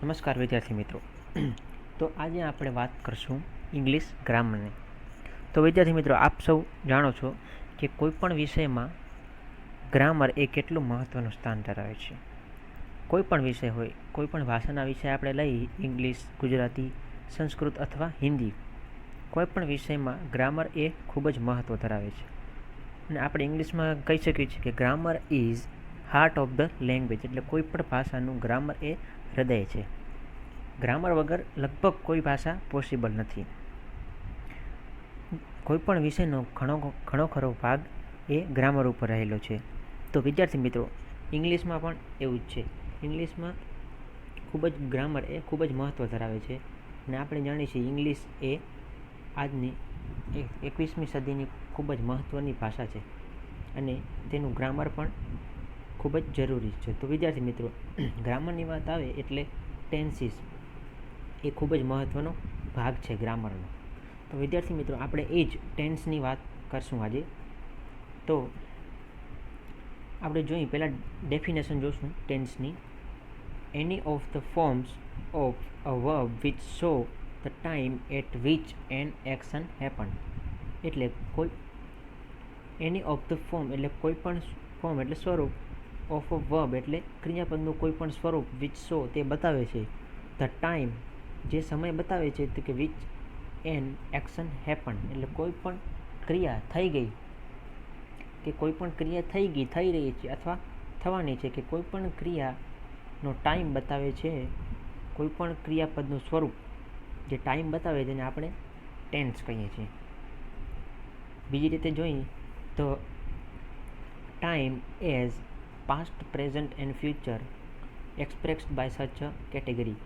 નમસ્કાર વિદ્યાર્થી મિત્રો. તો આજે આપણે વાત કરશું ઇંગ્લિશ ગ્રામરની. તો વિદ્યાર્થી મિત્રો, આપ સૌ જાણો છો કે કોઈપણ વિષયમાં ગ્રામર એ કેટલું મહત્ત્વનું સ્થાન ધરાવે છે. કોઈપણ વિષય હોય, કોઈપણ ભાષાના વિષય આપણે લઈએ, ઇંગ્લિશ, ગુજરાતી, સંસ્કૃત અથવા હિન્દી, કોઈપણ વિષયમાં ગ્રામર એ ખૂબ જ મહત્ત્વ ધરાવે છે. અને આપણે ઇંગ્લિશમાં કહી શકીએ છીએ કે grammar is heart of the language, એટલે કોઈપણ ભાષાનું ગ્રામર એ હૃદય છે. ગ્રામર વગર લગભગ કોઈ ભાષા પોસિબલ નથી. કોઈપણ વિષયનો ઘણો ખરો ભાગ એ ગ્રામર ઉપર રહેલો છે. તો વિદ્યાર્થી મિત્રો, ઇંગ્લિશમાં પણ એવું જ છે. ઇંગ્લિશમાં ખૂબ જ ગ્રામર એ ખૂબ જ મહત્ત્વ ધરાવે છે. અને આપણે જાણીએ છીએ ઇંગ્લિશ એ આજની 21મી સદીની ખૂબ જ મહત્ત્વની ભાષા છે અને તેનું ગ્રામર પણ ખૂબ જ જરૂરી છે. તો વિદ્યાર્થી મિત્રો, ગ્રામરની વાત આવે એટલે ટેન્સીસ એ ખૂબ જ મહત્ત્વનો ભાગ છે ગ્રામરનો. તો વિદ્યાર્થી મિત્રો, આપણે એ જ ટેન્સની વાત કરશું આજે. તો આપણે જોઈએ, પહેલાં ડેફિનેશન જોશું ટેન્સની. Any of the forms of a verb which show the time at which an action happen. એટલે એની ઓફ ધ ફોર્મ એટલે કોઈ પણ ફોર્મ એટલે સ્વરૂપ, ઓફ અ વર્બ એટલે ક્રિયાપદનું કોઈ પણ સ્વરૂપ, વિચ શો તે બતાવે છે, ધ ટાઈમ જે સમય બતાવે છે, તો કે વિચ એન એક્શન હેપન એટલે કોઈ પણ ક્રિયા થઈ ગઈ, કે કોઈ પણ ક્રિયા થઈ ગઈ, થઈ રહી છે અથવા થવાની છે, કે કોઈ પણ ક્રિયાનો ટાઈમ બતાવે છે. કોઈ પણ ક્રિયાપદનું સ્વરૂપ જે ટાઈમ બતાવે તેને આપણે ટેન્સ કહીએ છીએ. બીજી રીતે જોઈએ તો time as past, present and future expressed by such a category.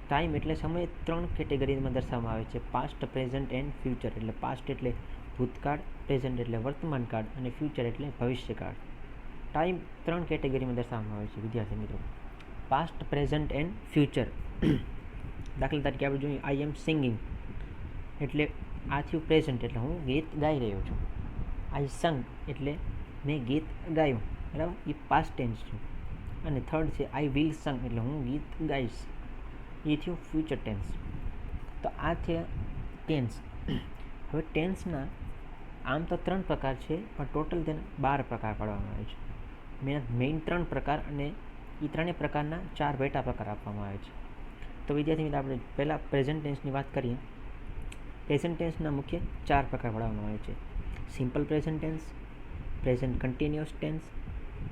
Time એટલે સમય 3 કેટેગરીમાં દર્શાવવામાં આવે છે. Past, present and future. એટલે પાસ્ટ એટલે ભૂતકાળ, પ્રેઝન્ટ એટલે વર્તમાનકાળ અને ફ્યુચર એટલે ભવિષ્યકાળ. ટાઈમ 3 કેટેગરીમાં દર્શાવવામાં આવે છે વિદ્યાર્થી મિત્રો. Past, present and future. દાખલા તરીકે આપણે જોઈએ, આઈ એમ સિંગિંગ એટલે આ થયું પ્રેઝન્ટ, એટલે હું ગીત ગાઈ રહ્યો છું. આઈ સંગ એટલે મેં ગીત ગાયું, બરાબર, એ પાસ્ટ ટેન્સ છે. અને થર્ડ છે આઈ વિલ સંગ એટલે હું ગીત ગાઈશ, એ થયું ફ્યુચર ટેન્સ. તો આ છે ટેન્સ. હવે ટેન્સના આમ તો 3 પ્રકાર છે, પણ ટોટલ તેને 12 પ્રકાર પાડવામાં આવે છે. મેઇન 3 પ્રકાર અને એ 3 પ્રકારના 4 પેટા પ્રકાર આપવામાં આવે છે. તો વિદ્યાર્થી મિત્રો, આપણે પહેલાં પ્રેઝન્ટ ટેન્સની વાત કરીએ. પ્રેઝન્ટ ટેન્સના મુખ્ય 4 પ્રકાર પાડવામાં આવે છે. Simple present tense, present continuous tense,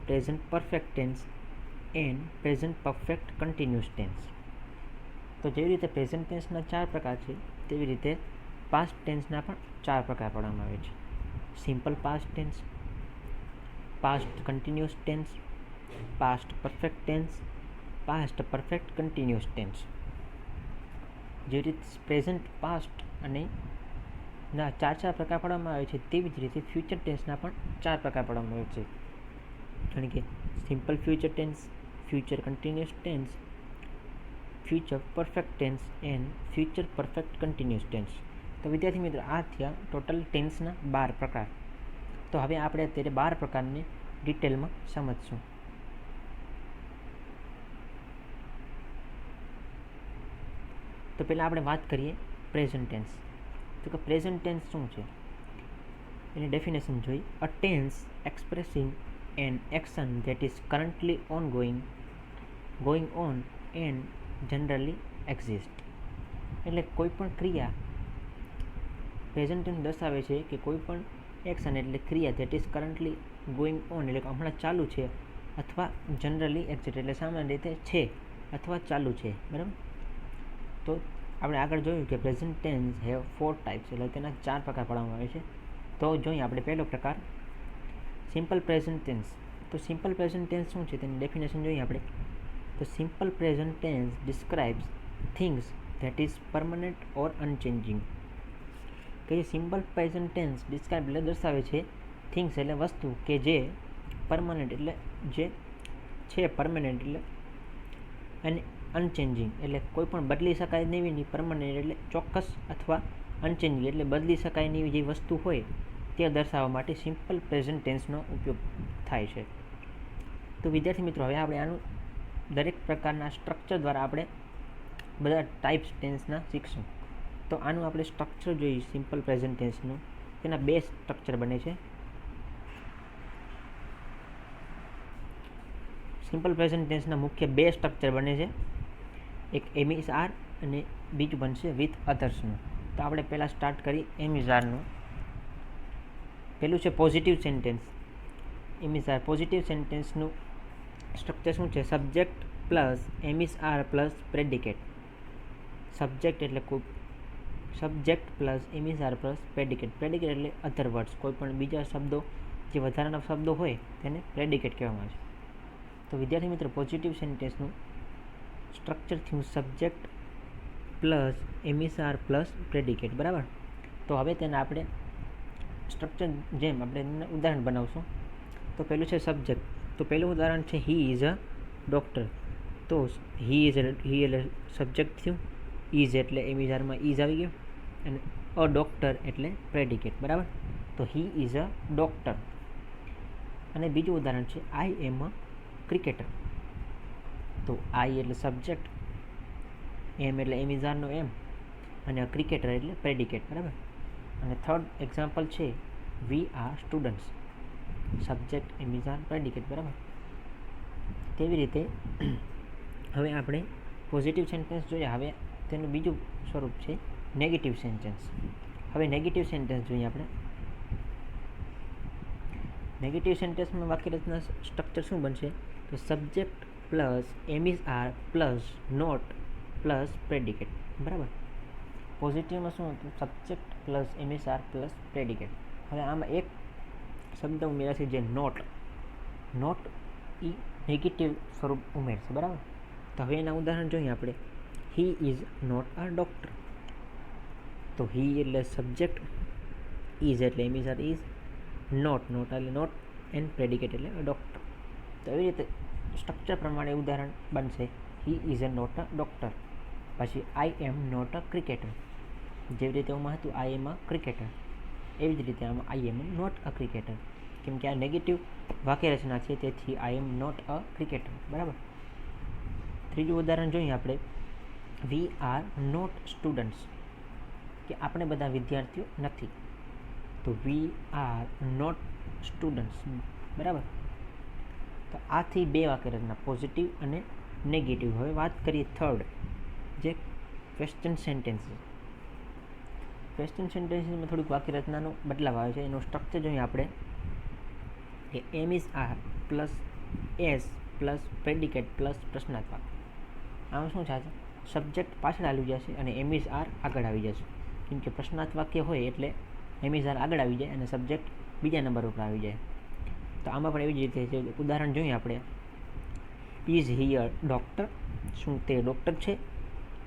present perfect tense and present perfect continuous tense. તો જેવી રીતે પ્રેઝન્ટ ટેન્સના 4 પ્રકાર છે, તેવી રીતે પાસ્ટ ટેન્સના પણ 4 પ્રકાર પાડવામાં આવે છે. Simple past tense, past continuous tense, past perfect tense, past perfect continuous tense. જેવી રીતે પ્રેઝન્ટ, પાસ્ટ અને ના 4 પ્રકાર પાડવામાં આવે છે, તેવી જ રીતે ફ્યુચર ટેન્સના પણ 4 પ્રકાર પાડવામાં આવે છે. કારણ કે simple future tense, future continuous tense, future perfect tense and future perfect continuous tense. તો વિદ્યાર્થી મિત્રો, આ થયા ટોટલ ટેન્સના 12 પ્રકાર. તો હવે આપણે અત્યારે 12 પ્રકારને ડિટેલમાં સમજશું. તો પહેલાં આપણે વાત કરીએ પ્રેઝન્ટ ટેન્સ. તો કે પ્રેઝન્ટ ટેન્સ શું છે એની ડેફિનેશન જોઈ. A tense expressing an action that is currently going on and generally exist. એટલે કોઈ પણ ક્રિયા પ્રેઝન્ટ ટેન્સ દર્શાવે છે કે કોઈ પણ એક્શન એટલે ક્રિયા that is currently going on એટલે કે હમણાં ચાલુ છે, અથવા જનરલી એક્ઝિસ્ટ એટલે સામાન્ય રીતે છે અથવા ચાલુ છે, બરાબર. તો આપણે આગળ જોયું કે પ્રેઝન્ટ ટેન્સ હેવ 4 ટાઈપ્સ, એટલે તેના 4 પ્રકાર પાડવામાં આવે છે. તો જોઈએ આપણે પહેલો પ્રકાર સિમ્પલ પ્રેઝન્ટ ટેન્સ. તો સિમ્પલ પ્રેઝન્ટ ટેન્સ શું છે તેની ડેફિનેશન જોઈએ આપણે. તો simple present tense describes things that is permanent or unchanging. કે જે સિમ્પલ પ્રેઝન્ટ ટેન્સ ડિસ્ક્રાઇબ એટલે દર્શાવે છે થિંગ્સ એટલે વસ્તુ કે જે પરમનન્ટ એટલે જે છે, પરમનન્ટ એટલે અને અનચેન્જિંગ એટલે કોઈ પણ બદલી શકાય નહીં, પરમનન્ટ એટલે ચોક્કસ, અથવા અનચેન્જિંગ એટલે બદલી શકાય નહીં જે વસ્તુ હોય તે દર્શાવવા માટે સિમ્પલ પ્રેઝન્ટ ટેન્સનો ઉપયોગ થાય છે. તો વિદ્યાર્થી મિત્રો, હવે આપણે આનું દરેક પ્રકારના સ્ટ્રક્ચર દ્વારા આપણે બધા ટાઈપ્સ ટેન્સના શીખશું. તો આનું આપણે સ્ટ્રક્ચર જોઈએ સિમ્પલ પ્રેઝન્ટ ટેન્સનું. તેના બે સ્ટ્રક્ચર બને છે. સિમ્પલ પ્રેઝન્ટ ટેન્સના મુખ્ય બે સ્ટ્રક્ચર બને છે. એક એમ ઇઝ આર અને બીજું બનશે વિથ અધર્સનું. તો આપણે પહેલાં સ્ટાર્ટ કરી એમ ઇઝ આરનું. પહેલું છે positive sentence. Am is are positive સેન્ટેન્સનું સ્ટ્રક્ચર શું છે? Subject plus am is are plus predicate. Subject એટલે subject plus am is are plus predicate. Predicate એટલે અધર વર્ડ્સ, કોઈ પણ બીજા શબ્દો જે વધારાના શબ્દો હોય તેને પ્રેડિકેટ કહેવામાં આવે છે. તો વિદ્યાર્થી મિત્રો, પોઝિટિવ સેન્ટેન્સનું સ્ટ્રક્ચર થયું subject plus am is are plus predicate. બરાબર. તો હવે તેને આપણે સ્ટ્રક્ચર જેમ આપણે ઉદાહરણ બનાવશું. તો પહેલું છે સબ્જેક્ટ. તો પહેલું ઉદાહરણ છે હી ઇઝ અ ડૉક્ટર. તો હી એટલે સબ્જેક્ટ થયું, ઇઝ એટલે એમ ઇઝ આરમાં ઇઝ આવી ગયું, અને અ ડૉક્ટર એટલે પ્રેડિકેટ. બરાબર. તો હી ઇઝ અ ડૉક્ટર. અને બીજું ઉદાહરણ છે આઈ એમ અ ક્રિકેટર. તો આઈ એટલે સબ્જેક્ટ, એમ એટલે એમ ઇઝ આરનો એમ, અને ક્રિકેટર એટલે પ્રેડિકેટ. બરાબર. અને થર્ડ એક્ઝામ્પલ છે we are students. Subject am is are predicate. બરાબર. તેવી રીતે હવે આપણે પોઝિટિવ સેન્ટેન્સ જોઈએ. હવે તેનું બીજું સ્વરૂપ છે નેગેટિવ સેન્ટેન્સ. હવે નેગેટિવ સેન્ટેન્સ જોઈએ આપણે. નેગેટિવ સેન્ટેન્સમાં વાક્ય રચના સ્ટ્રક્ચર શું બનશે? તો subject plus am is are plus not plus predicate. બરાબર. પોઝિટિવમાં શું હતું? Subject plus am is are plus predicate. હવે આમાં એક શબ્દ ઉમેર્યા છે જે નોટ એ નેગેટિવ સ્વરૂપ ઉમેરશે. બરાબર. તો હવે એના ઉદાહરણ જોઈએ આપણે. He is not a doctor. તો હી એટલે સબ્જેક્ટ, ઇઝ એટલે am is are is, not એટલે નોટ, એન્ડ પ્રેડિકેટ એટલે ડૉક્ટર. તો એવી રીતે સ્ટ્રક્ચર પ્રમાણે ઉદાહરણ બનશે. He is a not a doctor. પછી I am not a cricketer. જેવી રીતે આમાં હતું આઈ એમ અ ક્રિકેટર, એવી જ રીતે આમાં આઈ એમ નોટ અ ક્રિકેટર. કેમ કે આ નેગેટિવ વાક્ય રચના છે, તેથી આઈ એમ નોટ અ ક્રિકેટર. બરાબર. ત્રીજું ઉદાહરણ જોઈએ આપણે. We are not students. કે આપણે બધા વિદ્યાર્થીઓ નથી. તો વી આર નોટ સ્ટુડન્ટ્સ. બરાબર. તો આથી બે વાક્ય રચના, પોઝિટિવ અને નેગેટિવ. હવે વાત કરીએ થર્ડ, જે ક્વેશ્ચન સેન્ટેન્સ. ક્વેશ્ચન સેન્ટેન્સમાં થોડીક વાક્ય રચનાનો બદલાવ આવે છે. એનું સ્ટ્રક્ચર જોઈએ આપણે કે am is are plus S plus predicate plus પ્રશ્નાર્થ. આમાં શું થશે? સબ્જેક્ટ પાછળ આવી જશે અને એમ ઇઝ આર આગળ આવી જશે. કેમ કે પ્રશ્નાર્થ વાક્ય હોય એટલે એમ ઇઝ આર આગળ આવી જાય અને સબ્જેક્ટ બીજા નંબર ઉપર આવી જાય. તો આમાં પણ એવી જ રીતે છે. ઉદાહરણ જોઈએ આપણે. Is he a doctor. શું તે ડૉક્ટર છે?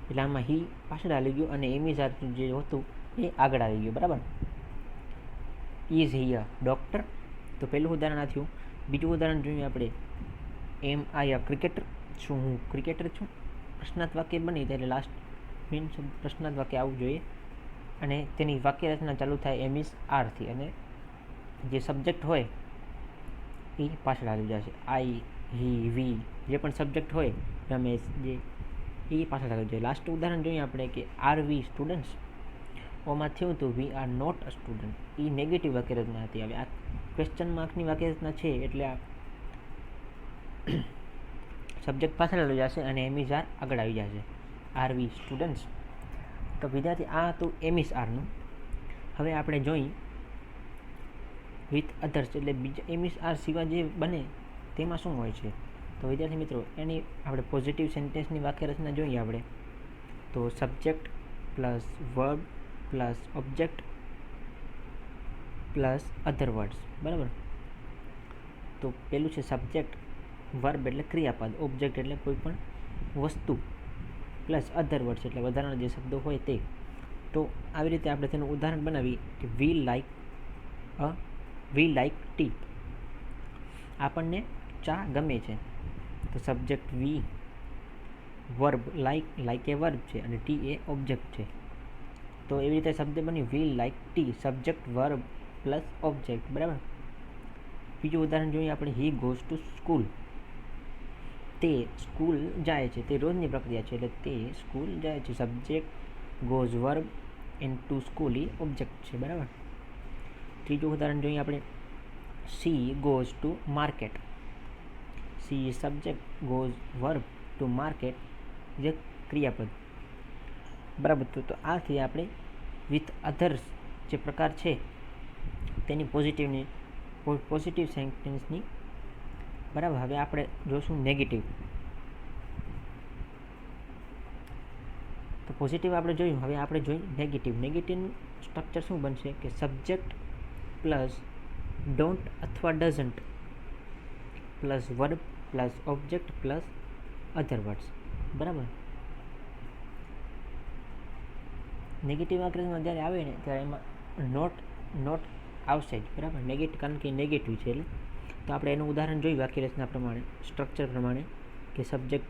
એટલે આમાં હી પાછળ આવી ગયું અને એમ ઇઝ આર જે હતું એ આગળ આવી ગયું. બરાબર. Is he a doctor. તો પહેલું ઉદાહરણ આ થયું. બીજું ઉદાહરણ જોઈએ આપણે. એમ આઈ અ ક્રિકેટર. શું હું ક્રિકેટર છું? પ્રશ્નાર્થ વાક્ય બની ત્યારે લાસ્ટ મેઇન પ્રશ્નાર્થ વાક્ય આવવું જોઈએ, અને તેની વાક્ય રચના ચાલુ થાય એમ ઇઝ આરથી, અને જે સબ્જેક્ટ હોય એ પાછળ આવી જશે. આઈ, હી, વી જે પણ સબ્જેક્ટ હોય, રમેશ, જે એ પાછળ આવી જાય. લાસ્ટ ઉદાહરણ જોઈએ આપણે કે આર વી સ્ટુડન્ટ્સ. ઓમાં થયું હતું we are not a student. એ નેગેટિવ વાક્ય રચના હતી. હવે આ ક્વેશ્ચન માર્કની વાક્ય રચના છે એટલે આ સબ્જેક્ટ પાછળ આવી જશે અને એમ ઇઝ આર આગળ આવી જશે. આર વી સ્ટુડન્ટ્સ. તો વિદ્યાર્થી, આ હતું એમ ઇઝ આરનું. હવે આપણે જોઈ વિથ અધર્સ, એટલે બીજા એમ ઇઝ આર સિવાય જે બને તેમાં શું હોય છે. તો વિદ્યાર્થી મિત્રો, એની આપણે પોઝિટિવ સેન્ટેન્સની વાક્ય રચના જોઈએ આપણે. તો subject plus verb plus object plus other words. બરાબર. તો પેલું છે સબ્જેક્ટ, વર્બ એટલે ક્રિયાપદ, ઓબ્જેક્ટ એટલે કોઈ પણ વસ્તુ, પ્લસ અધર વર્ડ્સ એટલે વધારાના જે શબ્દો હોય તે. તો આવી રીતે આપણે તેનું ઉદાહરણ બનાવી કે વી લાઈક ટી. આપણને ચા ગમે છે. તો સબ્જેક્ટ વી, વર્બ લાઈક એ વર્બ છે અને ટી એ ઓબ્જેક્ટ છે. તો એવી રીતે શબ્દ બની વી like T, subject verb plus object. બરાબર. બીજું ઉદાહરણ જોઈએ આપણે. He goes to school. તે સ્કૂલ જાય છે, તે રોજની પ્રક્રિયા છે એટલે તે સ્કૂલ જાય છે. Subject goes verb and to school A object છે, બરાબર. ત્રીજું ઉદાહરણ જોઈએ આપણે. C goes to market. She is subject, goes verb, to market જે ક્રિયાપદ, બરાબર. તો આથી આપણે વિથ અધર્સ જે પ્રકાર છે તેની પોઝિટિવ સેન્ટેન્સની, બરાબર. હવે આપણે જોશું નેગેટિવ. તો પોઝિટિવ આપણે જોયું, હવે આપણે જોઈએ નેગેટિવ. નેગેટિવનું સ્ટ્રક્ચર શું બનશે કે સબ્જેક્ટ પ્લસ ડોન્ટ અથવા doesn't plus verb plus object plus other words, બરાબર. નેગેટિવ વાક્યમાં જ્યારે આવે ને ત્યારે એમાં નોટ આવશે જ, બરાબર. નેગેટિવ કારણ કે નેગેટિવ છે એટલે. તો આપણે એનું ઉદાહરણ જોયું વાક્ય રચના પ્રમાણે, સ્ટ્રક્ચર પ્રમાણે, કે subject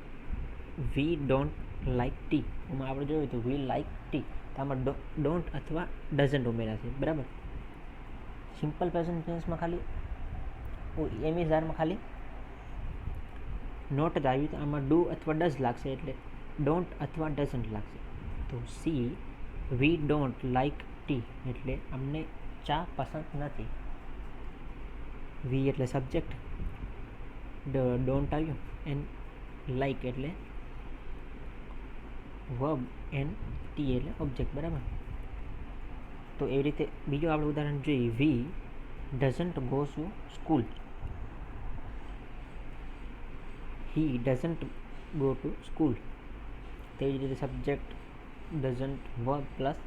V don't like T. એમાં આપણે જોયું તો વી લાઇક ટી, તો આમાં ડોન્ટ અથવા ડઝન્ટ ઉમેર્યા છે, બરાબર. સિમ્પલ પ્રેઝન્ટ ટેન્સમાં ખાલી એમિઝારમાં ખાલી નોટ જ આવ્યું, તો આમાં ડુ અથવા ડઝ લાગશે એટલે ડોન્ટ અથવા ડઝન્ટ લાગશે. તો see we don't like tea એટલે અમને ચા પસંદ નથી. વી એટલે સબ્જેક્ટ, ડોન્ટ આવ્યું, એન્ડ લાઇક એટલે વર્બ, એન્ડ ટી એટલે ઓબ્જેક્ટ, બરાબર. તો એવી રીતે બીજું આપણે ઉદાહરણ જોઈએ. We doesn't go to school. He doesn't go to school. તેવી જ રીતે subject doesn't verb plus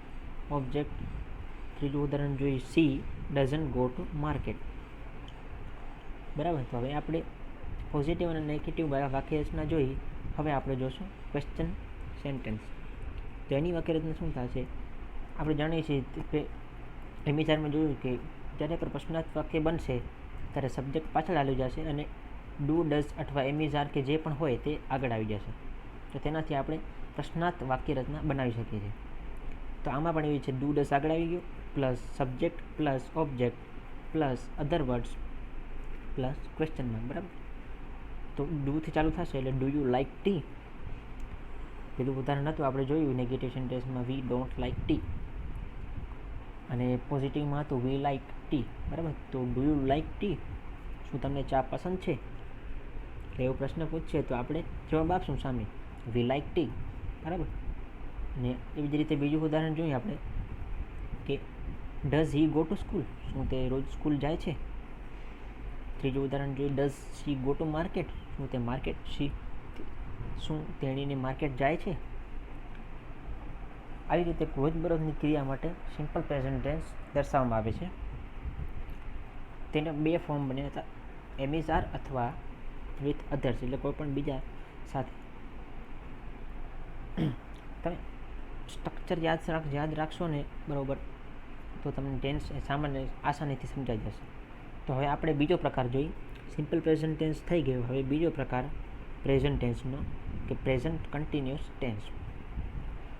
object. ત્રીજું ઉદાહરણ જોઈએ. She doesn't go to market, બરાબર. તો હવે આપણે પોઝિટિવ અને નેગેટિવ વાક્ય રચના જોઈ. હવે આપણે જોશું ક્વેશ્ચન સેન્ટેન્સ. તો એની વાક્ય રચના શું થશે? આપણે જાણીએ છીએ કે એમિઝારમાં જોયું કે જ્યારે પણ પ્રશ્નાર્થ વાક્ય બનશે ત્યારે સબ્જેક્ટ પાછળ આવી જશે અને ડુ ડઝ અથવા એમિઝાર કે જે પણ હોય તે આગળ આવી જશે. તો તેનાથી આપણે પ્રશ્નાર્થ વાક્ય રચના બનાવી શકીએ છીએ. તો આમાં પણ એવી છે, ડુ ડઝ આગળ આવી ગયો plus subject plus object plus other words plus question mark, બરાબર. તો ડુથી ચાલુ થશે એટલે ડુ યુ લાઇક ટી. પેલું ઉદાહરણ હતું આપણે જોયું નેગેટિવ સેન્ટેન્સમાં વી ડોન્ટ લાઇક ટી, અને પોઝિટિવમાં હતું વી લાઇક ટી, બરાબર. તો ડુ યુ લાઇક ટી, શું તમને ચા પસંદ છે? એટલે એવો પ્રશ્ન પૂછશે તો આપણે જવાબ આપશું સામે વી લાઇક ટી, બરાબર. અને એવી જ રીતે બીજું ઉદાહરણ જોઈએ આપણે કે does he go to school, શું તે રોજ સ્કૂલ જાય છે? ત્રીજું ઉદાહરણ જોઈએ. Does she go to market, શું તે શું તેણીને માર્કેટ જાય છે? આવી રીતે રોજબરોજની ક્રિયા માટે સિમ્પલ પ્રેઝન્ટ ટેન્સ દર્શાવવામાં આવે છે. તેને બે ફોર્મ બન્યા હતા, એમિઝાર અથવા વિથ અધર્સ, એટલે કોઈ પણ બીજા સાથે. તમે સ્ટ્રક્ચર યાદ રાખશો ને બરાબર, તો તમને ટેન્સ સામાન્ય આસાનીથી સમજાઈ જશે. તો હવે આપણે બીજો પ્રકાર જોઈ. સિમ્પલ પ્રેઝન્ટ ટેન્સ થઈ ગયો. હવે બીજો પ્રકાર પ્રેઝન્ટ ટેન્સનો કે પ્રેઝન્ટ કન્ટિન્યુઅસ ટેન્સ.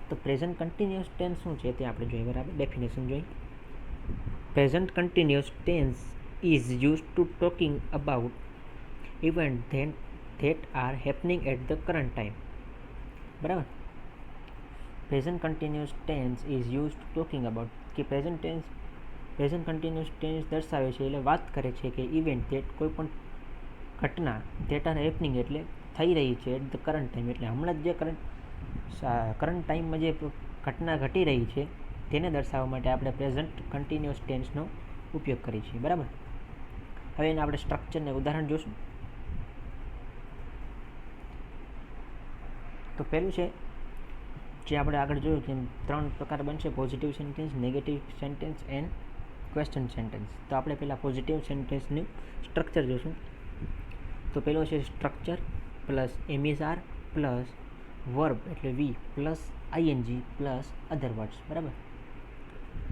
તો પ્રેઝન્ટ કન્ટિન્યુઅસ ટેન્સ શું છે તે આપણે જોઈએ, બરાબર. ડેફિનેશન જોઈ. Present continuous tense is use to talking about event that are happening at the current time, બરાબર. Present continuous tense is use to talking about, કે પ્રેઝન્ટ કન્ટિન્યુઅસ ટેન્સ દર્શાવે છે એટલે વાત કરે છે કે ઇવેન્ટ ધેટ કોઈ પણ ઘટના ધેટ આર હેપનિંગ એટલે થઈ રહી છે એટ ધ કરંટ ટાઈમ એટલે હમણાં જ જે કરંટ ટાઈમમાં જે ઘટના ઘટી રહી છે તેને દર્શાવવા માટે આપણે પ્રેઝન્ટ કન્ટિન્યુઅસ ટેન્સનો ઉપયોગ કરીએ છીએ, બરાબર. હવે એને આપણે સ્ટ્રક્ચરને ઉદાહરણ જોશું. તો પહેલું છે જે આપણે આગળ જોયું કે 3 પ્રકાર બનશે, positive sentence, negative sentence and question sentence. તો આપણે પહેલાં પોઝિટિવ સેન્ટેન્સનું સ્ટ્રક્ચર જોશું. તો પહેલો છે structure plus am is are plus verb એટલે V plus ING plus other words, બરાબર.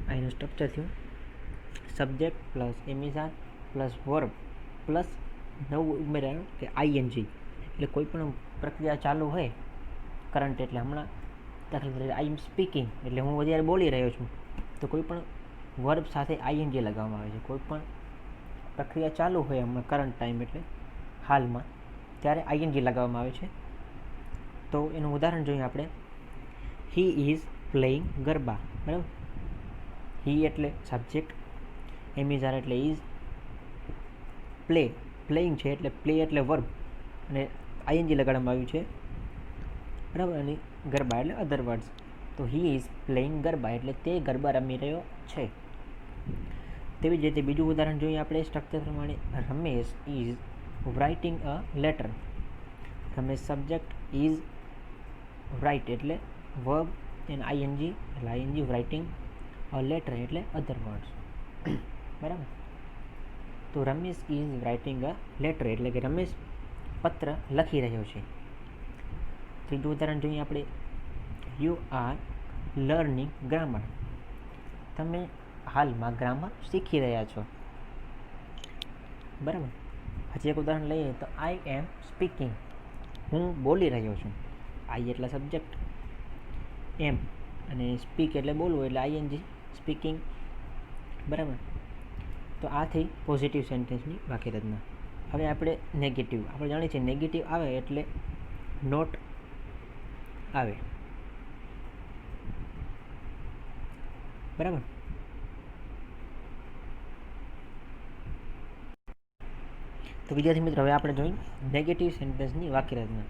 આ એનું સ્ટ્રક્ચર થયું. Subject plus am is are plus verb plus નવું ઉમેરાયું કે આઈએનજી, એટલે કોઈ પણ પ્રક્રિયા ચાલુ હોય કરંટ એટલે હમણાં દાખલા તરીકે આઈ એમ સ્પીકિંગ એટલે હું અત્યારે બોલી રહ્યો છું, તો કોઈ પણ વર્બ સાથે આઈએનજી લગાવવામાં આવે છે. કોઈ પણ પ્રક્રિયા ચાલુ હોય હમણાં કરંટ ટાઈમ એટલે હાલમાં, ત્યારે આઈએનજી લગાવવામાં આવે છે. તો એનું ઉદાહરણ જોઈએ આપણે. He is playing garba. બરાબર, હી એટલે સબ્જેક્ટ, એમ ઇઝ આર એટલે ઇઝ, પ્લેઇંગ છે એટલે પ્લે એટલે વર્બ, અને આઈએનજી લગાડવામાં આવ્યું છે. બરાબર, અને ગરબા એટલે અધર વર્ડ્સ. તો હી ઇઝ પ્લેઇંગ ગરબા એટલે તે ગરબા રમી રહ્યો છે. તેવી જ રીતે બીજું ઉદાહરણ જોઈએ આપણે સ્ટ્રક્ચર પ્રમાણે. Ramesh is writing a letter. Ramesh subject, is write એટલે વર્બ, એન્ડ આઈએનજી એટલે આઈએનજી રાઇટિંગ અ લેટર એટલે અધર વર્ડ્સ. બરાબર, તો Ramesh is writing a letter એટલે કે રમેશ પત્ર લખી રહ્યો છે. ત્રીજું ઉદાહરણ જોઈએ આપણે. You are learning grammar. તમે હાલમાં ગ્રામર શીખી રહ્યા છો. બરાબર, હજી એક ઉદાહરણ લઈએ તો આઈ એમ સ્પીકિંગ. હું બોલી રહ્યો છું. આઈ એટલે સબ્જેક્ટ, એમ અને સ્પીક એટલે બોલવું એટલે આઈએનજી સ્પીકિંગ. બરાબર, તો આ થઈ પોઝિટિવ સેન્ટેન્સની વાક્ય રચના. હવે આપણે નેગેટિવ. આપણે જાણીએ છીએ નેગેટિવ આવે એટલે નોટ આવે. બરાબર, તો વિદ્યાર્થી મિત્રો હવે આપણે જોઈ નેગેટિવ સેન્ટેન્સની વાક્ય રચના.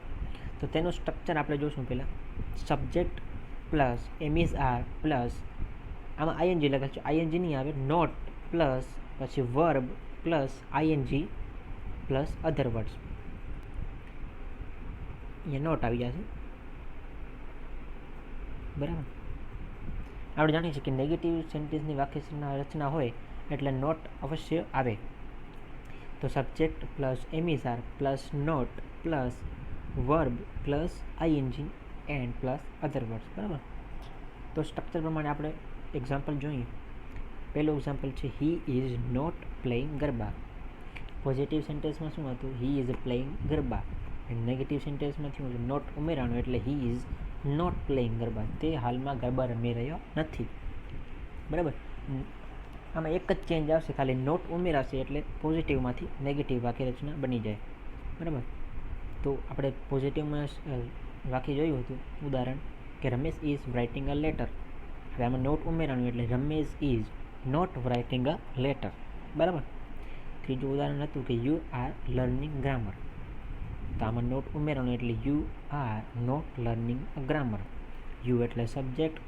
તો તેનું સ્ટ્રક્ચર આપણે જોઈશું. પહેલાં subject plus am is are plus, આમાં આઈએનજી લખેલ છે, આઈએનજી નહીં આવે, નોટ પ્લસ પછી verb plus ING plus other words. અહીંયા નોટ આવી જશે. બરાબર, આપણે જાણીએ છીએ કે નેગેટિવ સેન્ટેન્સની વાક્ય રચના હોય એટલે નોટ અવશ્ય આવે. તો subject plus am is are plus not plus verb plus ING and plus other words. બરાબર, તો સ્ટ્રક્ચર પ્રમાણે આપણે એક્ઝામ્પલ જોઈએ. પહેલું એક્ઝામ્પલ છે he is not playing garba. Positive સેન્ટેન્સમાં શું હતું? He is playing garba. And negative સેન્ટેન્સમાં શું હતું? નોટ ઉમેરાણું એટલે he is not playing garba. તે હાલમાં ગરબા રમી રહ્યો નથી. બરાબર, આમાં એક જ ચેન્જ આવશે, ખાલી નોટ ઉમેરાશે એટલે પોઝિટિવમાંથી નેગેટિવ વાક્ય રચના બની જાય. બરાબર, તો આપણે પોઝિટિવમાં વાક્ય જોયું હતું ઉદાહરણ કે Ramesh is writing a letter. હવે આમાં નોટ ઉમેરાણું એટલે Ramesh is not writing a letter. બરાબર, ત્રીજું ઉદાહરણ હતું કે યુ આર લર્નિંગ ગ્રામર. તો આમાં નોટ ઉમેરાણું એટલે you are not learning a grammar. You એટલે સબ્જેક્ટ,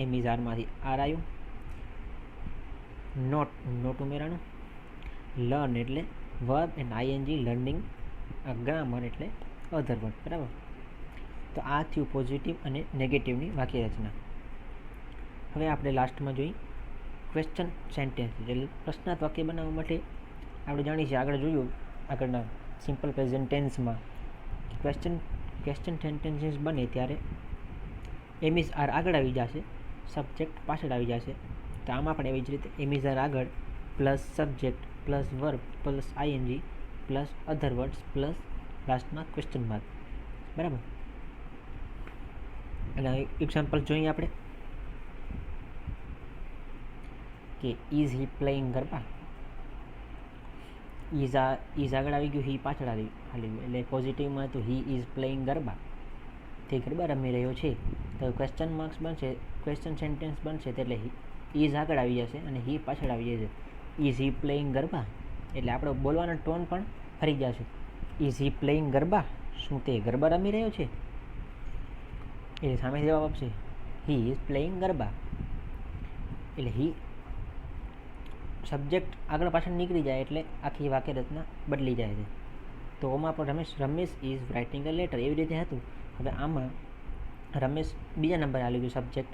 એમ ઇઝ આરમાંથી આર આવ્યું, નોટ ઉમેરાણું, લર્ન એટલે verb and ING learning grammar એટલે અધર વર્ડ. બરાબર, તો આ થયું પોઝિટિવ અને નેગેટિવની વાક્ય રચના. હવે આપણે લાસ્ટમાં જોઈ ક્વેશ્ચન સેન્ટેન્સ એટલે પ્રશ્નાર્થ વાક્ય બનાવવા માટે. આપણે જાણીએ છીએ આગળ જોયું આગળના સિમ્પલ પ્રેઝન્ટ ટેન્સમાં ક્વેશ્ચન સેન્ટેન્સીસ બને ત્યારે એમ ઇઝ આર આગળ આવી જશે, સબ્જેક્ટ પાછળ આવી જશે. તો આમાં પણ એવી જ રીતે એમ ઇઝ આર આગળ plus subject plus verb plus ING plus other words plus લાસ્ટમાં ક્વેશ્ચન માર્ક. બરાબર, અને એક્ઝામ્પલ જોઈએ આપણે કે is he playing garba. Is આગળ આવી ગયું, હી પાછળ આવી ગયું એટલે પોઝિટિવમાં તો હી ઇઝ પ્લેઇંગ ગરબા, તે ગરબા રમી રહ્યો છે. તો ક્વેશ્ચન માર્ક્સ બનશે, ક્વેશ્ચન સેન્ટેન્સ બનશે એટલે ઇઝ આગળ આવી જશે અને હી પાછળ આવી જશે. ઇઝ હી પ્લેઇંગ ગરબા એટલે આપણો બોલવાનો ટોન પણ ફરી જશે. ઇઝ હી પ્લેઇંગ ગરબા, શું તે ગરબા રમી રહ્યો છે? એટલે સામે જવાબ આપશે હી ઇઝ પ્લેઇંગ ગરબા. એટલે હી સબ્જેક્ટ આગળ પાછળ નીકળી જાય એટલે આખી વાક્ય રચના બદલી જાય છે. તો આમાં પણ Ramesh is writing a letter એવી રીતે હતું. હવે આમાં રમેશ બીજા નંબરે આવી ગયું સબ્જેક્ટ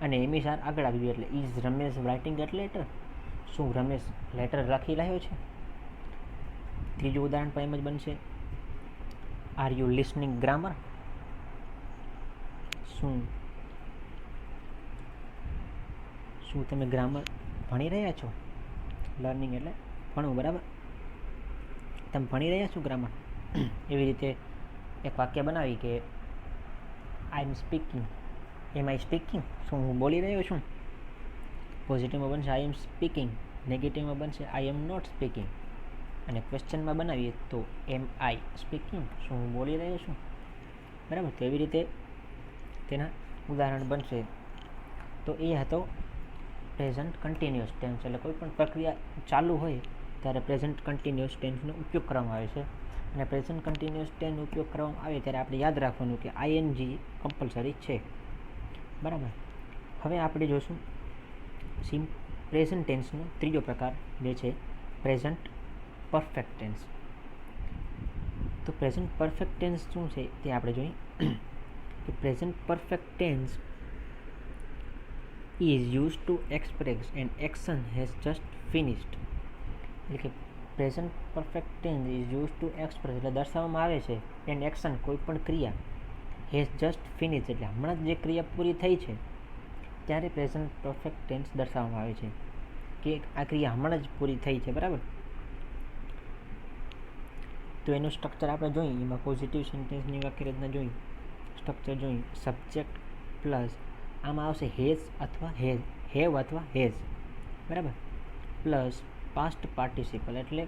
અને એમ ઇઝ આર આગળ આવી ગયું એટલે is Ramesh writing a letter, શું રમેશ લેટર લખી રહ્યો છે? ત્રીજું ઉદાહરણ પણ એમ જ બનશે. આર યુ લિસનિંગ ગ્રામર, શું તમે ગ્રામર ભણી રહ્યા છો? લર્નિંગ એટલે ભણવું. બરાબર, તમે ભણી રહ્યા છો ગ્રામર. એવી રીતે એક વાક્ય બનાવી કે આઈ એમ સ્પીકિંગ, એમ આઈ સ્પીકિંગ, શું હું બોલી રહ્યો છું? પોઝિટિવમાં બનશે આઈ એમ સ્પીકિંગ, નેગેટિવમાં બનશે આઈ એમ નોટ સ્પીકિંગ. અને ક્વેશ્ચનમાં બનાવીએ તો એમ આઈ સ્પીકિંગ, શું હું બોલી રહ્યો છું, બરાબર. તો એવી રીતે તેના ઉદાહરણ બનશે. તો એ હતો પ્રેઝન્ટ કન્ટિન્યુઅસ ટેન્સ, એટલે કોઈ પણ પ્રક્રિયા ચાલુ હોય ત્યારે પ્રેઝન્ટ કન્ટિન્યુઅસ ટેન્સનો ઉપયોગ કરવામાં આવે છે. અને પ્રેઝન્ટ કન્ટિન્યુઅસ ટેન્સનો ઉપયોગ કરવામાં આવે ત્યારે આપણે યાદ રાખવાનું કે આઈએનજી કમ્પલસરી છે, બરાબર. હવે આપણે જોઈશું પ્રેઝન્ટ ટેન્સનો ત્રીજો પ્રકાર, જે છે પ્રેઝન્ટ પરફેક્ટ ટેન્સ. તો પ્રેઝન્ટ પરફેક્ટ ટેન્સ શું છે તે આપણે જોઈએ. કે present perfect tense is used to express an action has just finished. એટલે કે present perfect tense is use to express, એટલે દર્શાવવામાં આવે છે એન એક્શન, કોઈ પણ ક્રિયા, હેઝ જસ્ટ ફિનિશ, એટલે હમણાં જ જે ક્રિયા પૂરી થઈ છે ત્યારે પ્રેઝન્ટ પરફેક્ટ ટેન્સ દર્શાવવામાં આવે છે કે આ ક્રિયા હમણાં જ પૂરી થઈ છે, બરાબર. તો એનું સ્ટ્રક્ચર આપણે જોઈએ. એમાં પોઝિટિવ સેન્ટેન્સની વાક્ય રચના જોઈ, સ્ટ્રક્ચર જોઈ. સબ્જેક્ટ પ્લસ આમાં આવશે હેઝ અથવા હેવ અથવા હેઝ, બરાબર, પ્લસ પાસ્ટ પાર્ટિસિપલ એટલે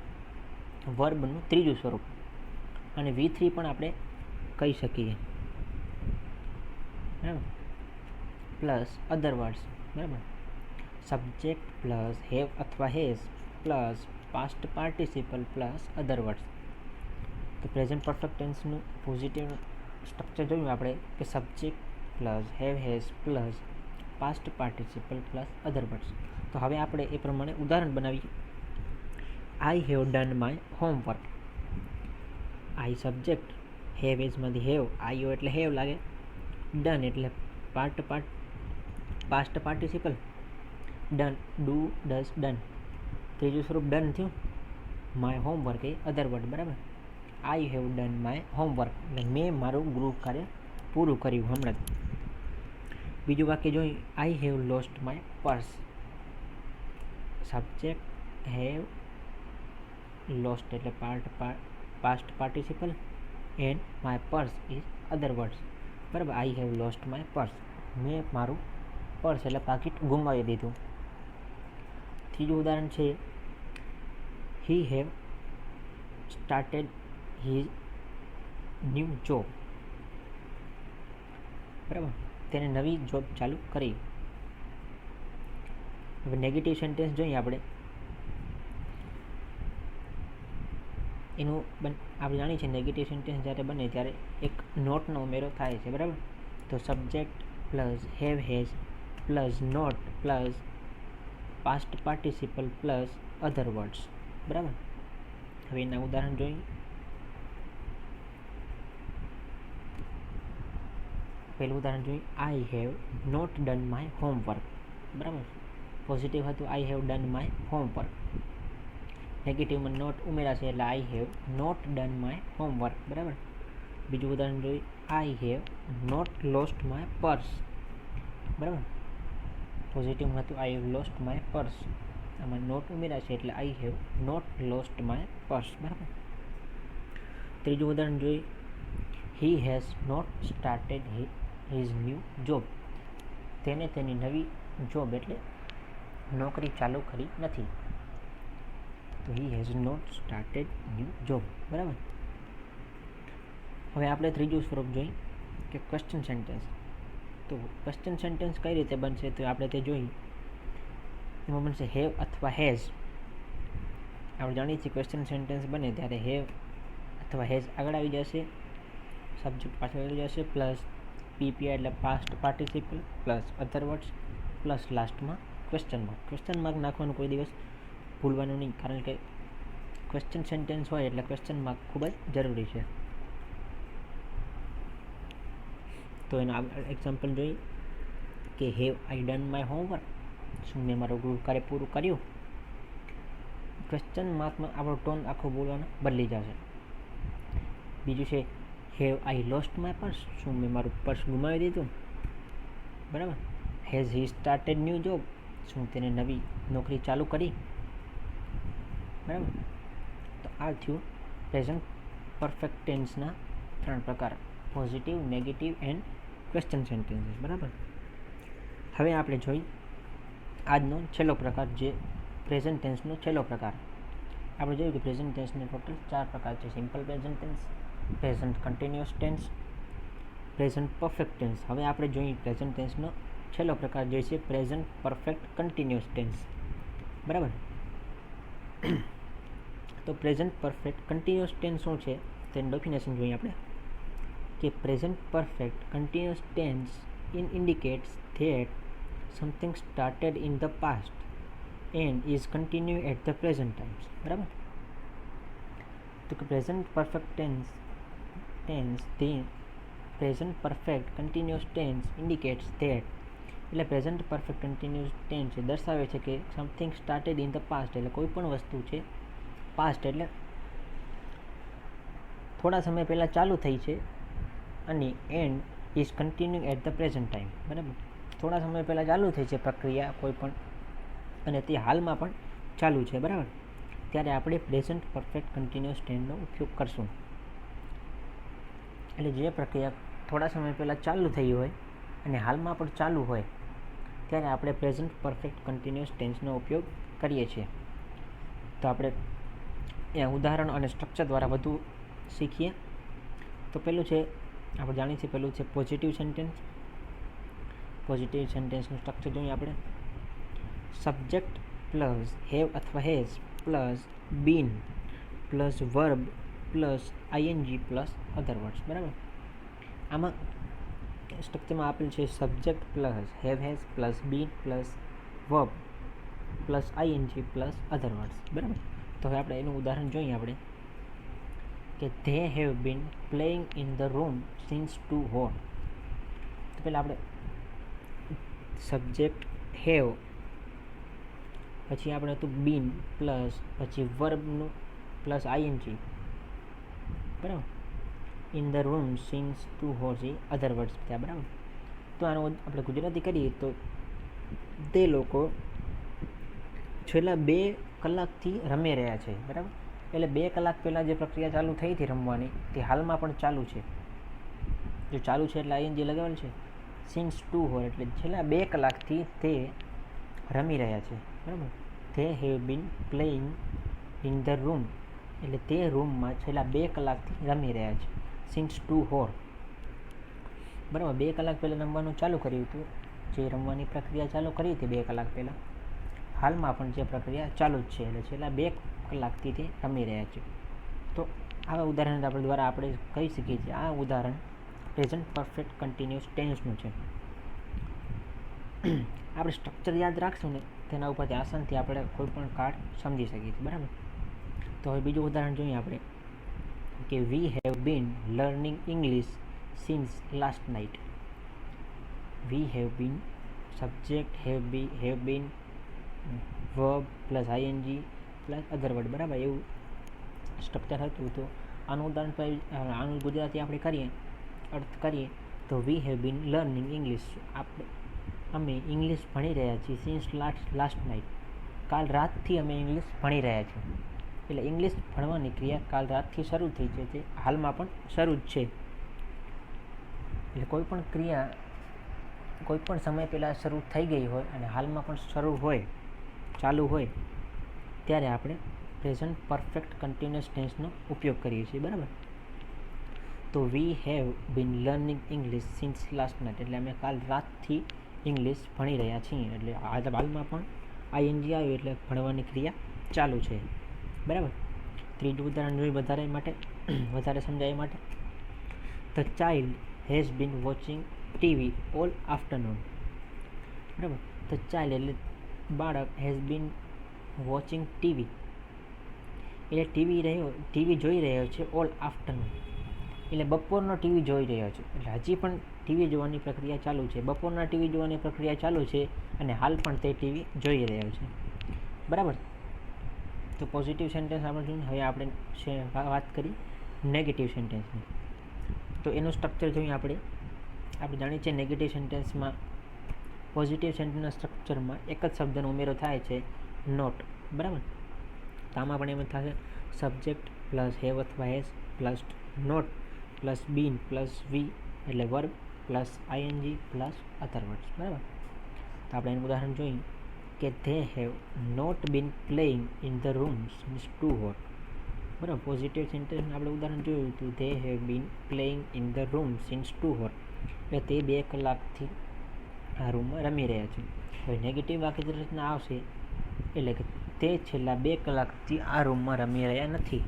વર્બનું ત્રીજું સ્વરૂપ, અને V3 પણ આપણે કહી શકીએ, બરાબર, પ્લસ અધર વર્ડ્સ, બરાબર. સબ્જેક્ટ પ્લસ હેવ અથવા has plus past participle plus other words. તો પ્રેઝન્ટ પરફેક્ટ ટેન્સનું પોઝિટિવ સ્ટ્રક્ચર જોયું આપણે કે subject plus have has plus past participle plus other words. તો હવે આપણે એ પ્રમાણે ઉદાહરણ બનાવીએ. I have done my homework. I subject, have એઝમાંથી હેવ, આઈઓ એટલે હેવ લાગે, ડન એટલે past participle, done do does done, ત્રીજું સ્વરૂપ ડન થયું. માય હોમવર્ક એ અધર વર્ડ, બરાબર. I have done my homework એટલે મેં મારું ગૃહ કાર્ય પૂરું કર્યું હમણાં જ. બીજું વાક્ય જોઈ. I have lost my purse. Subject have lost એટલે past participle and my purse is other words, બરાબર. I have lost my purse, મેં મારું પર્સ એટલે પાકીટ ગુમાવી દીધું. ત્રીજું ઉદાહરણ છે he have started his new job, બરાબર, તેને નવી જોબ ચાલુ કરી. હવે નેગેટિવ સેન્ટેન્સ જોઈએ આપણે. એનું આપણે જાણીએ છીએ નેગેટિવ સેન્ટેન્સ જ્યારે બને ત્યારે એક નોટનો ઉમેરો થાય છે, બરાબર. તો subject plus have has plus not plus past participle plus other words, બરાબર. હવે એના ઉદાહરણ જોઈએ. પહેલું ઉદાહરણ જોઈએ. I have not done my homework, બરાબર. પોઝિટિવ હતું I have done my homework, નેગેટિવમાં નોટ ઉમેરાશે એટલે I have not done my homework, બરાબર. બીજું ઉદાહરણ જોઈએ. I have not lost my purse, બરાબર. પોઝિટિવમાં હતું I have lost my purse, આમાં નોટ ઉમેરાશે એટલે I have not lost my purse, બરાબર. ત્રીજું ઉદાહરણ જોઈએ. He has not started his new job, તેને તેની નવી જોબ એટલે નોકરી ચાલુ કરી નથી. તો he has not started new job, બરાબર. હવે આપણે ત્રીજું સ્વરૂપ જોઈ કે ક્વેશ્ચન સેન્ટેન્સ. તો ક્વેશ્ચન સેન્ટેન્સ કઈ રીતે બનશે તો આપણે તે જોઈ. એમાં બનશે હેવ અથવા હેઝ. આપણે જાણીએ છીએ ક્વેશ્ચન સેન્ટેન્સ બને ત્યારે હેવ અથવા હેઝ આગળ આવી જશે, સબ્જેક્ટ પાછળ આવી જશે, પ્લસ પીપીઆઈ એટલે past participle plus other words plus લાસ્ટમાં ક્વેશ્ચન માર્ક. ક્વેશ્ચન માર્ક નાખવાનું કોઈ દિવસ ભૂલવાનું નહીં, કારણ કે ક્વેશ્ચન સેન્ટેન્સ હોય એટલે ક્વેશ્ચન માર્ક ખૂબ જ જરૂરી છે. તો એનો એક્ઝામ્પલ જોઈએ કે have I done my homework, શું મેં મારું ગૃહ કાર્ય પૂરું કર્યું. ક્વેશ્ચન માર્કમાં આપણો ટોન આખો બોલવાનો બદલી જશે. બીજું છે have I lost my purse, શું મેં મારું પર્સ ગુમાવી દીધું, બરાબર. Has he started new job, શું તેને નવી નોકરી ચાલુ કરી, બરાબર. તો આ થયું પ્રેઝન્ટ પરફેક્ટ ટેન્સના 3 પ્રકાર, positive, negative and question sentences, બરાબર. હવે આપણે જોઈ આજનો છેલ્લો પ્રકાર, જે પ્રેઝન્ટ ટેન્સનો છેલ્લો પ્રકાર, આપણે જોયું કે પ્રેઝન્ટ ટેન્સને ટોટલ 4 પ્રકાર છે. Simple present tense, present continuous tense, present perfect tense. હવે આપણે જોઈએ પ્રેઝન્ટ ટેન્સનો છેલ્લો પ્રકાર જે છે પ્રેઝન્ટ પરફેક્ટ કન્ટિન્યુઅસ ટેન્સ. બરાબર. તો પ્રેઝન્ટ પરફેક્ટ કન્ટિન્યુઅસ ટેન્સ શું છે તેનું ડેફિનેશન જોઈએ આપણે કે present perfect continuous tense indicates that something started in the past and is continuing at the present times. બરાબર. તો કે present perfect tense the present perfect continuous tense indicates that, એટલે પ્રેઝન્ટ પરફેક્ટ કન્ટિન્યુઅસ ટેન્સ દર્શાવે છે કે something started in the past, એટલે કોઈ પણ વસ્તુ છે પાસ્ટ એટલે થોડા સમય પહેલાં ચાલુ થઈ છે અને and is continue at the present time. બરાબર. થોડા સમય પહેલાં ચાલુ થઈ છે પ્રક્રિયા કોઈ પણ અને તે હાલમાં પણ ચાલુ છે. બરાબર. ત્યારે આપણે પ્રેઝન્ટ પરફેક્ટ કન્ટિન્યુઅસ ટેન્સનો ઉપયોગ કરશું. એટલે જે પ્રક્રિયા થોડા સમય પહેલાં ચાલુ થઈ હોય અને હાલમાં પણ ચાલુ હોય ત્યારે આપણે પ્રેઝન્ટ પરફેક્ટ કન્ટિન્યુઅસ ટેન્સનો ઉપયોગ કરીએ છીએ. તો આપણે એ ઉદાહરણ અને સ્ટ્રક્ચર દ્વારા વધુ શીખીએ. તો પહેલું છે આપણે જાણીએ છીએ, પહેલું છે પોઝિટિવ સેન્ટેન્સ. પોઝિટિવ સેન્ટેન્સનું સ્ટ્રક્ચર જોઈએ આપણે. સબ્જેક્ટ પ્લસ હેવ અથવા has plus been plus verb plus ING plus other words. બરાબર. આમાં સ્ટ્રક્ચરમાં આપેલ છે subject plus have has plus been plus verb plus ING plus other words. બરાબર. તો હવે આપણે એનું ઉદાહરણ જોઈએ આપણે કે they have been playing in the room since two hour. તો પહેલાં આપણે સબ્જેક્ટ હેવ, પછી આપણે હતું બીન પ્લસ પછી વર્બનું પ્લસ આઈએનજી. બરાબર. In the room since two hour છે અધર વર્ડ્સ થયા. બરાબર. તો આનો આપણે ગુજરાતી કરીએ તો તે લોકો છેલ્લા 2 કલાકથી રમી રહ્યા છે. બરાબર. એટલે 2 કલાક પહેલાં જે પ્રક્રિયા ચાલુ થઈ હતી રમવાની તે હાલમાં પણ ચાલુ છે. જો ચાલુ છે એટલે આઈએનજી લગાવેલ છે. સિન્સ ટુ હોર એટલે છેલ્લા 2 કલાકથી તે રમી રહ્યા છે. બરાબર. They have been playing in the room એટલે તે રૂમમાં છેલ્લા 2 કલાકથી રમી રહ્યા છે. સિન્સ ટુ હોર. બરાબર. 2 કલાક પહેલાં રમવાનું ચાલુ કર્યું હતું, જે રમવાની પ્રક્રિયા ચાલુ કરી હતી 2 કલાક પહેલાં, હાલમાં પણ જે પ્રક્રિયા ચાલુ જ છે એટલે છેલ્લા 2 કલાકથી તે રમી રહ્યા છે. તો આવા ઉદાહરણ આપણે દ્વારા આપણે કહી શકીએ છીએ આ ઉદાહરણ પ્રેઝન્ટ પરફેક્ટ કન્ટિન્યુઅસ ટેન્સનું છે. આપણે સ્ટ્રક્ચર યાદ રાખશું ને તેના ઉપરથી આસાનથી આપણે કોઈ પણ કાર્ડ સમજી શકીએ છીએ. બરાબર. તો હવે બીજું ઉદાહરણ જોઈએ આપણે કે we have been learning English since last night. We have been subject have been verb plus ING plus other word. બરાબર. એવું સ્ટ્રક્ચર હતું. તો આનું ઉદાહરણ આનું ગુજરાતી આપણે કરીએ અર્થ કરીએ તો we have been learning English, અમે ઇંગ્લિશ ભણી રહ્યા છીએ સિન્સ લાસ્ટ નાઇટ, કાલ રાતથી અમે ઇંગ્લિશ ભણી રહ્યા છીએ. એટલે ઇંગ્લિશ ભણવાની ક્રિયા કાલ રાતથી શરૂ થઈ છે, તે હાલમાં પણ શરૂ જ છે. એટલે કોઈ પણ ક્રિયા કોઈ પણ સમય પહેલાં શરૂ થઈ ગઈ હોય અને હાલમાં પણ શરૂ હોય ચાલુ હોય ત્યારે આપણે પ્રેઝન્ટ પરફેક્ટ કન્ટિન્યુઅસ ટેન્સનો ઉપયોગ કરીએ છીએ. બરાબર. તો we have been learning English since last night એટલે અમે કાલ રાતથી ઇંગ્લિશ ભણી રહ્યા છીએ. એટલે હાલમાં પણ આઈએનજી આવ્યું એટલે ભણવાની ક્રિયા ચાલુ છે. બરાબર. ત્રીજું ઉદાહરણ જોઈએ વધારે સમજાય માટે. The child has been watching TV all afternoon. બરાબર. ધ ચાઇલ્ડ એટલે બાળક હેઝ બીન વોચિંગ ટીવી એટલે ટીવી જોઈ રહ્યો છે ઓલ આફ્ટરનૂન એટલે બપોરનો ટીવી જોઈ રહ્યો છે. એટલે હજી પણ ટીવી જોવાની પ્રક્રિયા ચાલુ છે. બપોરના ટીવી જોવાની પ્રક્રિયા ચાલુ છે અને હાલ પણ તે ટીવી જોઈ રહ્યો છે. બરાબર. તો પોઝિટિવ સેન્ટેન્સ આપણે જોઈએ. હવે આપણે વાત કરી નેગેટિવ સેન્ટેન્સની. તો એનું સ્ટ્રક્ચર જોઈએ આપણે જાણીએ છીએ નેગેટિવ સેન્ટેન્સમાં પોઝિટિવ સેન્ટેન્સના સ્ટ્રક્ચરમાં એક જ શબ્દનો ઉમેરો થાય છે, નોટ. બરાબર. તો આમાં પણ એમ થશે સબ્જેક્ટ પ્લસ હેવ અથવા has plus not plus been plus V એટલે verb plus ING plus other words. બરાબર. તો આપણે એનું ઉદાહરણ જોઈએ કે they have not been playing in the room since two hot. બરાબર, પોઝિટિવ સેન્ટેન્સનું આપણે ઉદાહરણ જોયું હતું, they have been playing in the room since two hot, એટલે તે 2 કલાકથી આ રૂમમાં રમી રહ્યા છે. હવે નેગેટિવ વાક્ય રચના આવશે એટલે કે તે છેલ્લા 2 કલાકથી આ રૂમમાં રમી રહ્યા નથી.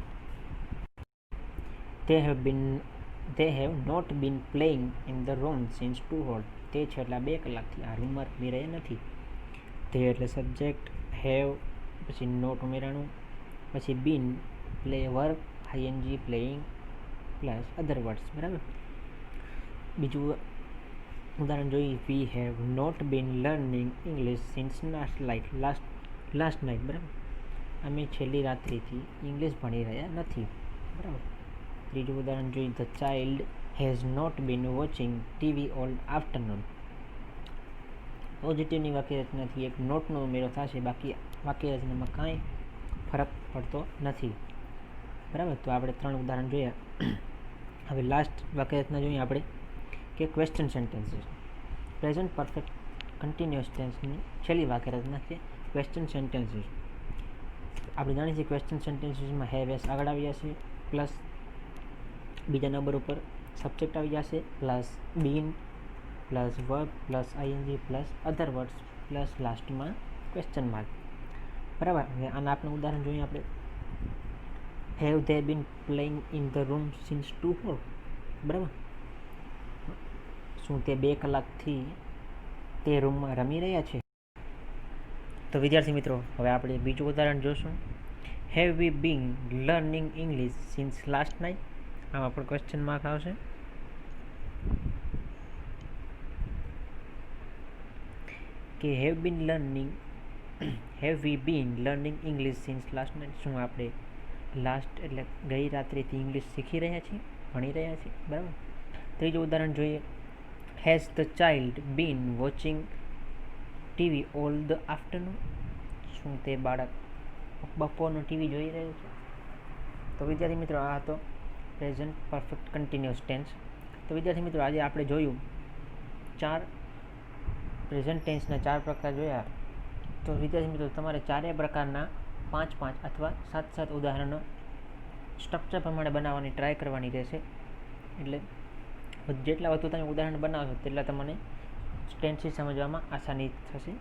They have not been playing in the room since 2 hot. તે છેલ્લા 2 કલાકથી આ રૂમમાં રમી રહ્યા નથી. તે એટલે સબ્જેક્ટ, હેવ પછી નોટ ઉમેરાણું, પછી been play verb ing playing plus other words. બરાબર. બીજું ઉદાહરણ જોઈએ, we have not been learning English since last night. બરાબર, અમે છેલ્લી રાત્રિથી ઇંગ્લિશ ભણી રહ્યા નથી. બરાબર. ત્રીજું ઉદાહરણ જોઈએ, the child has not been watching TV all afternoon. પોઝિટિવની વાક્યરચનાથી એક નોટનો ઉમેરો થશે, બાકી વાક્યરચનામાં કાંઈ ફરક પડતો નથી. બરાબર, તો આપણે 3 ઉદાહરણ જોયા. હવે લાસ્ટ વાક્યરચના જોઈએ આપણે કે question sentences. Present perfect continuous ટેન્સની છેલ્લી વાક્યરચના છે ક્વેશ્ચન સેન્ટેન્સીસ. આપણે જાણીએ છીએ ક્વેશ્ચન સેન્ટેન્સીસમાં હેવ એસ આગળ આવી જશે, પ્લસ બીજા નંબર ઉપર સબ્જેક્ટ આવી જશે, plus been plus verb plus ing plus other words plus લાસ્ટમાં ક્વેશ્ચન માર્ક. બરાબર. હવે આના આપણે ઉદાહરણ જોઈએ આપણે. Have they bin playing in the room since 2 hot. બરાબર, શું તે 2 કલાકથી તે રૂમમાં રમી રહ્યા છે? તો વિદ્યાર્થી મિત્રો, હવે આપણે બીજું ઉદાહરણ જોશું. Have we been learning English since last night. આમાં પણ ક્વેશ્ચન માર્ક આવશે. કે have we been learning English since last night. શું આપણે લાસ્ટ એટલે ગઈ રાત્રિથી ઇંગ્લિશ શીખી રહ્યા છીએ, ભણી રહ્યા છીએ? બરાબર. ત્રીજું ઉદાહરણ જોઈએ, has the child been watching TV all the afternoon. શું તે બાળક બપોરનું ટીવી જોઈ રહ્યું છે? તો વિદ્યાર્થી મિત્રો, આ હતો પ્રેઝન્ટ પરફેક્ટ કન્ટિન્યુઅસ ટેન્સ. તો વિદ્યાર્થી મિત્રો, આજે આપણે જોયું 4 પ્રેઝન્ટ ટેન્સના 4 પ્રકાર જોયા. તો વિદ્યાર્થી મિત્રો, તમારે 4 પ્રકારના 5 અથવા 7 ઉદાહરણો સ્ટ્રક્ચર પ્રમાણે બનાવવાની ટ્રાય કરવાની રહેશે. એટલે જેટલા વધુ તમે ઉદાહરણ બનાવશો તેટલા તમને ટેન્સીસ સમજવામાં આસાની થશે.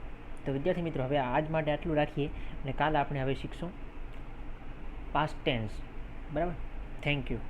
તો વિદ્યાર્થી મિત્રો, હવે આજ માટે આટલું રાખીએ અને કાલે આપણે હવે શીખશું પાસ્ટ ટેન્સ. બરાબર. Thank you.